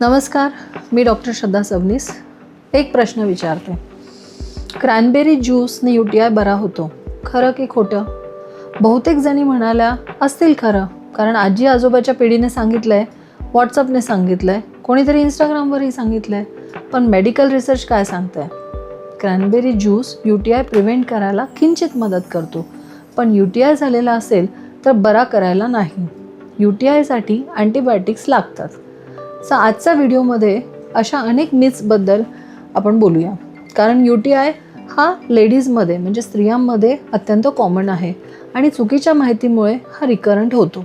नमस्कार, मी डॉक्टर श्रद्धा सबनीस. एक प्रश्न विचारते. क्रॅनबेरी ज्यूसने UTI बरा होतो, खरं की खोटं? बहुतेक जणी म्हणाल्या असतील खरं, कारण आजी आजोबाच्या पिढीने सांगितलं आहे, व्हॉट्सअपने सांगितलं आहे, कोणीतरी इंस्टाग्रामवरही सांगितलं आहे. पण मेडिकल रिसर्च काय सांगतं आहे? क्रॅनबेरी ज्यूस UTI प्रिव्हेंट करायला किंचित मदत करतो, पण UTI झालेला असेल तर बरा करायला नाही. UTIसाठी अँटीबायोटिक्स लागतात. सो आजच्या व्हिडिओमध्ये अशा अनेक मिथ्सबद्दल आपण बोलूया, कारण UTI हा लेडीजमध्ये म्हणजे स्त्रियांमध्ये अत्यंत कॉमन आहे आणि चुकीच्या माहितीमुळे हा रिकरंट होतो.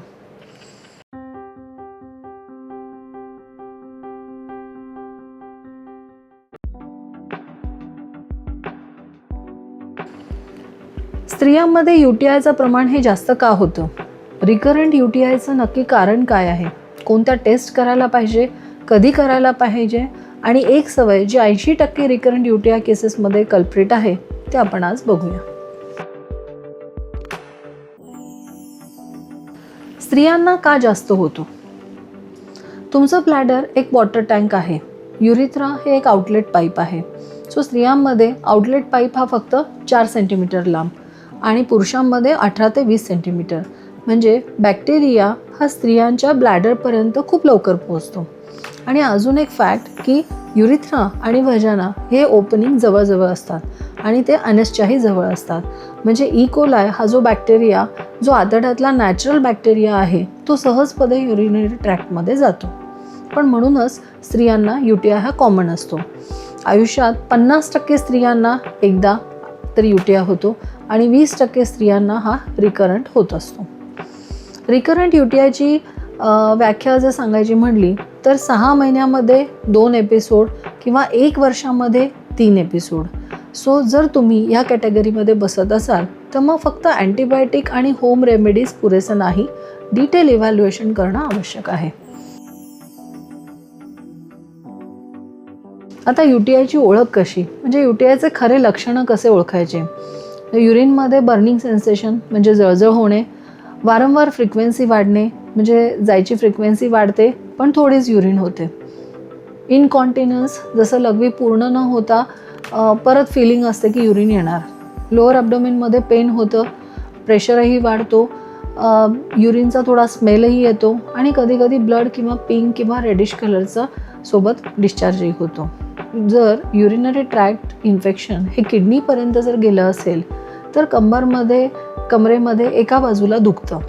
स्त्रियांमध्ये UTIचं प्रमाण हे जास्त का होतं? रिकरंट UTIचं नक्की कारण काय आहे? कोणत्या टेस्ट करायला पाहिजे, कधी करायला पाहिजे, आणि एक सवय जी 80% रिकरंट UTI केसेसमध्ये कल्प्रिट आहे ते आपण आज बघूया. स्त्रियांना का जास्त होतो? तुमचं ब्लॅडर एक वॉटर टँक आहे. युरिथ्रा हे एक आउटलेट पाईप आहे. सो स्त्रियांमध्ये आउटलेट पाईप हा फक्त 4 सेंटीमीटर लांब आणि पुरुषांमध्ये 18 ते 20 सेंटीमीटर. म्हणजे बॅक्टेरिया हा स्त्रियांच्या ब्लॅडरपर्यंत खूप लवकर पोहोचतो. आणि अजून एक फॅक्ट की युरिथ्रा आणि व्हाजाना हे ओपनिंग जवळजवळ असतात आणि ते अनसच्याही जवळ असतात. म्हणजे ई कोलाय हा जो बॅक्टेरिया, जो आतड्यातला नॅचरल बॅक्टेरिया आहे, तो सहजपणे युरिनरी ट्रॅक्टमध्ये जातो. पण म्हणूनच स्त्रियांना UTI हा कॉमन असतो. आयुष्यात 50% स्त्रियांना एकदा तरी UTI होतो आणि 20% स्त्रियांना हा रिकरंट होत असतो. रिकरंट UTIची व्याख्या जर सांगायची म्हणली तर 6 महिन्यामध्ये 2 एपिसोड किंवा 1 वर्षामध्ये 3 एपिसोड. सो जर तुम्ही या कॅटेगरीमध्ये बसत असाल तर मग फक्त अँटीबायोटिक आणि होम रेमेडीज पुरेसं नाही, डिटेल इव्हॅल्युएशन करणं आवश्यक आहे. आता UTIची ओळख कशी, म्हणजे UTIचे खरे लक्षणं कसे ओळखायचे? युरिनमध्ये बर्निंग सेन्सेशन म्हणजे जळजळ होणे, वारंवार फ्रिक्वेन्सी वाढणे म्हणजे जायची फ्रिक्वेन्सी वाढते पण थोडीच युरिन होते, इनकॉन्टिन्युअस जसं लघवी पूर्ण न होता परत फिलिंग असते की युरिन येणार, लोअर ॲब्डोमेनमध्ये पेन होतं, प्रेशरही वाढतो, युरिनचा थोडा स्मेलही येतो आणि कधीकधी ब्लड किंवा पिंक किंवा रेडिश कलरचा सोबत डिस्चार्जही होतो. जर युरिनरी ट्रॅक्ट इन्फेक्शन हे किडनीपर्यंत जर गेलं असेल तर कमरेमध्ये एका बाजूला दुखतं,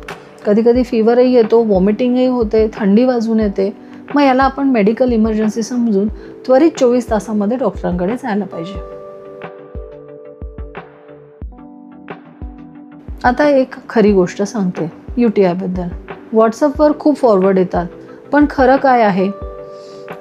कधीकधी फीवरही येतो, वॉमिटिंगही होते, थंडी वाजून येते. मग याला आपण मेडिकल इमर्जन्सी समजून त्वरित 24 तासामध्ये डॉक्टरांकडे जायला पाहिजे. आता एक खरी गोष्ट सांगते UTI बद्दल. व्हॉट्सअपवर खूप फॉरवर्ड येतात, पण खरं काय आहे?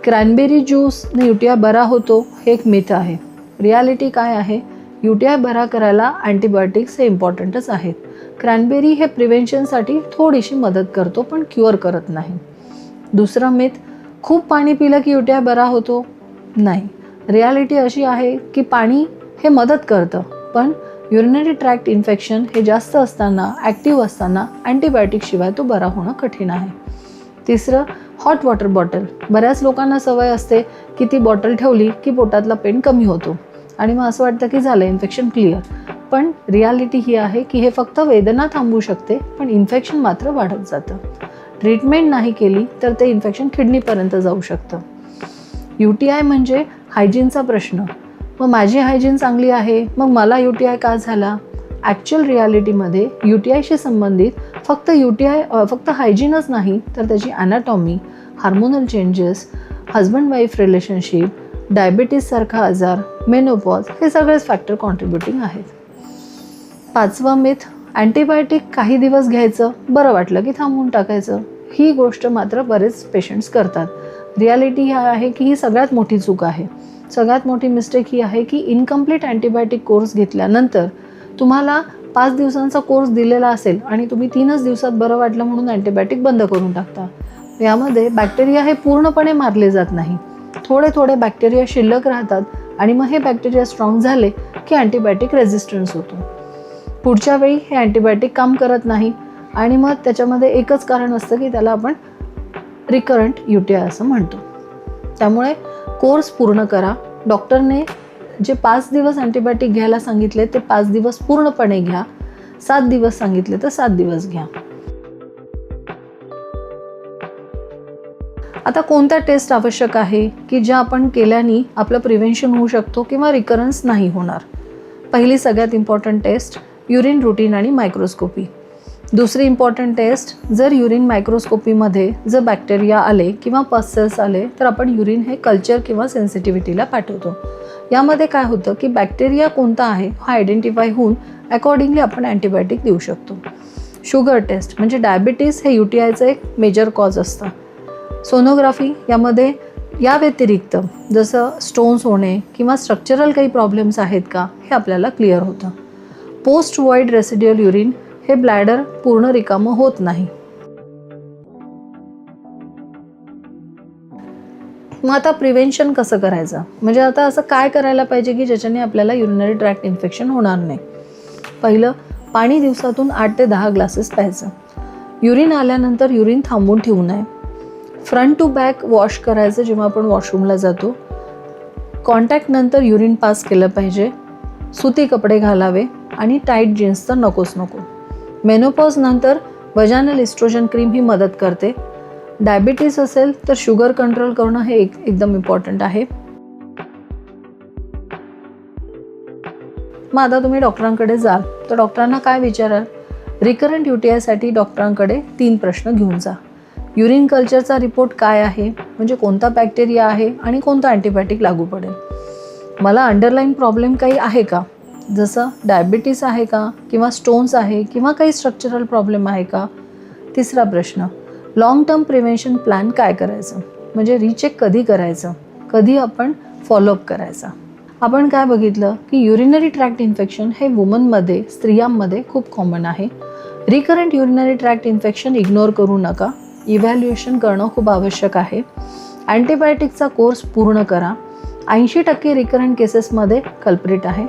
क्रॅनबेरी ज्यूसने UTI बरा होतो हे एक मिथ आहे. रियालिटी काय आहे? UTI बरा करायला अँटीबायोटिक्स हे इम्पॉर्टंटच आहेत. क्रॅनबेरी हे प्रिव्हेंशनसाठी थोडीशी मदत करतो पण क्युअर करत नाही. दुसरं मिथ, खूप पाणी पिलं की UTI बरा होतो? नाही. रियालिटी अशी आहे की पाणी हे मदत करतं, पण युरिनरी ट्रॅक्ट इन्फेक्शन हे जास्त असताना, ॲक्टिव्ह असताना अँटीबायोटिकशिवाय तो बरा होणं कठीण आहे. तिसरं, हॉट वॉटर बॉटल. बऱ्याच लोकांना सवय असते की ती बॉटल ठेवली की पोटातला पेन कमी होतो आणि मग असं वाटतं की झालं इन्फेक्शन क्लिअर. पण रियालिटी ही आहे की हे फक्त वेदना थांबवू शकते, पण इन्फेक्शन मात्र वाढत जातं. ट्रीटमेंट नाही केली तर ते इन्फेक्शन किडनीपर्यंत जाऊ शकतं. UTI म्हणजे हायजीनचा प्रश्न. मग माझी हायजीन चांगली आहे, मग मला UTI का झाला? ॲक्च्युअल रियालिटीमध्ये UTIशी संबंधित फक्त हायजीनच नाही तर त्याची anatomy, hormonal changes, husband wife relationship, डायबिटीससारखा आजार, मेनोपॉज हे सगळेच फॅक्टर कॉन्ट्रीब्युटिंग आहेत. 5वं मिथ, अँटीबायोटिक काही दिवस घ्यायचं, बरं वाटलं की थांबवून टाकायचं. ही गोष्ट मात्र बरेच पेशंट्स करतात. रियालिटी ही आहे की ही सगळ्यात मोठी चूक आहे. सगळ्यात मोठी मिस्टेक ही आहे की इनकम्प्लीट अँटीबायोटिक कोर्स घेतल्यानंतर तुम्हाला 5 दिवसांचा कोर्स दिलेला असेल आणि तुम्ही 3च दिवसात बरं वाटलं म्हणून अँटीबायोटिक बंद करून टाकता. यामध्ये बॅक्टेरिया हे पूर्णपणे मारले जात नाही, थोडे बॅक्टेरिया शिल्लक राहतात आणि मग हे बॅक्टेरिया स्ट्रॉंग झाले की अँटीबायोटिक रेझिस्टन्स होतो. पुढच्या वेळी हे अँटीबायोटिक काम करत नाही आणि मग त्याच्यामध्ये एकच कारण असतं की त्याला आपण रिकरंट UTI असं म्हणतो. त्यामुळे कोर्स पूर्ण करा. डॉक्टरने जे 5 दिवस अँटीबायोटिक घ्यायला सांगितले ते 5 दिवस पूर्णपणे घ्या. 7 दिवस सांगितले तर 7 दिवस घ्या. आता कोणत्या टेस्ट आवश्यक आहे की ज्या आपण केल्याने आपलं प्रिव्हेन्शन होऊ शकतो किंवा रिकरन्स नाही होणार? पहिली सगळ्यात इम्पॉर्टंट टेस्ट युरिन रुटीन आणि मायक्रोस्कोपी. दुसरी इम्पॉर्टंट टेस्ट, जर युरिन मायक्रोस्कोपीमध्ये जर बॅक्टेरिया आले किंवा पस सेल्स आले तर आपण युरिन हे कल्चर किंवा सेन्सिटिव्हिटीला पाठवतो. यामध्ये काय होतं की बॅक्टेरिया कोणता आहे हा आयडेंटिफाय होऊन अकॉर्डिंगली आपण अँटीबायोटिक देऊ शकतो. शुगर टेस्ट म्हणजे डायबिटीस हे UTIचं एक मेजर कॉज असतं. सोनोग्राफी यामध्ये या व्यतिरिक्त जसं स्टोन्स होणे किंवा स्ट्रक्चरल काही प्रॉब्लेम्स आहेत का हे आपल्याला क्लिअर होतं. पोस्ट व्हॉइड रेसिड्युअल युरिन हे ब्लॅडर पूर्ण रिकामं होत नाही. मग आता प्रिव्हेन्शन कसं करायचं, म्हणजे आता असं काय करायला पाहिजे की ज्याच्याने आपल्याला युरिनरी ट्रॅक्ट इन्फेक्शन होणार नाही? पहिलं, पाणी दिवसातून 8 ते 10 ग्लासेस प्यायचं. युरिन आल्यानंतर युरिन थांबून ठेवू नये. फ्रंट टू बॅक वॉश करायचं जेव्हा आपण वॉशरूमला जातो. कॉन्टॅक्ट नंतर युरिन पास केलं पाहिजे. सुती कपडे घालावे आणि टाईट जीन्स तर नकोच नको. मेनोपॉज नंतर वजानल इस्ट्रोजन क्रीम ही मदत करते. डायबिटीस असेल तर शुगर कंट्रोल करणं हे एकदम इम्पॉर्टंट आहे. मग आता तुम्ही डॉक्टरांकडे जाल तर डॉक्टरांना काय विचाराल? रिकरंट UTIसाठी डॉक्टरांकडे 3 प्रश्न घेऊन जा. युरिन कल्चरचा रिपोर्ट काय आहे, म्हणजे कोणता बॅक्टेरिया आहे आणि कोणता अँटीबायोटिक लागू पडेल. मला अंडरलाईन प्रॉब्लेम काही आहे का, जसं डायबिटीस आहे का किंवा स्टोन्स आहे किंवा काही स्ट्रक्चरल प्रॉब्लेम आहे का. तिसरा प्रश्न, लॉंग टर्म प्रिव्हेन्शन प्लॅन काय करायचं, म्हणजे रिचेक कधी करायचं, कधी आपण फॉलोअप करायचा. आपण काय बघितलं की युरिनरी ट्रॅक्ट इन्फेक्शन हे वुमनमध्ये, स्त्रियांमध्ये खूप कॉमन आहे. Recurrent urinary tract infection ignore करू नका. इव्हॅल्युएशन करणं खूप आवश्यक आहे. अँटीबायोटिकचा कोर्स पूर्ण करा. 80% रिकरंट केसेसमध्ये कल्प्रिट आहे.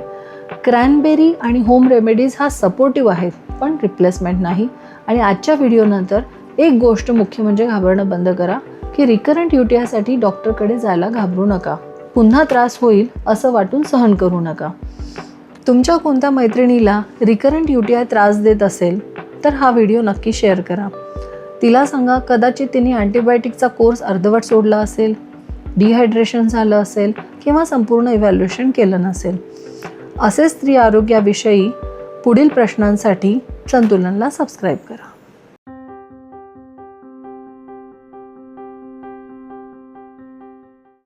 क्रॅनबेरी आणि होम रेमेडीज हा सपोर्टिव्ह आहेत पण रिप्लेसमेंट नाही. आणि आजच्या व्हिडिओनंतर एक गोष्ट मुख्य म्हणजे घाबरणं बंद करा की रिकरंट UTIसाठी डॉक्टरकडे जायला घाबरू नका. पुन्हा त्रास होईल असं वाटून सहन करू नका. तुमच्या कोणत्या मैत्रिणीला रिकरंट UTI त्रास देत असेल तर हा व्हिडिओ नक्की शेअर करा. तिला सांगा, कदाचित तिने अँटीबायोटिकचा कोर्स अर्धवट सोडला असेल, डिहायड्रेशन झालं असेल किंवा संपूर्ण इव्हॅल्युएशन केलं नसेल. असे स्त्री आरोग्याविषयी पुढील प्रश्नांसाठी संतुलनला सबस्क्राईब करा.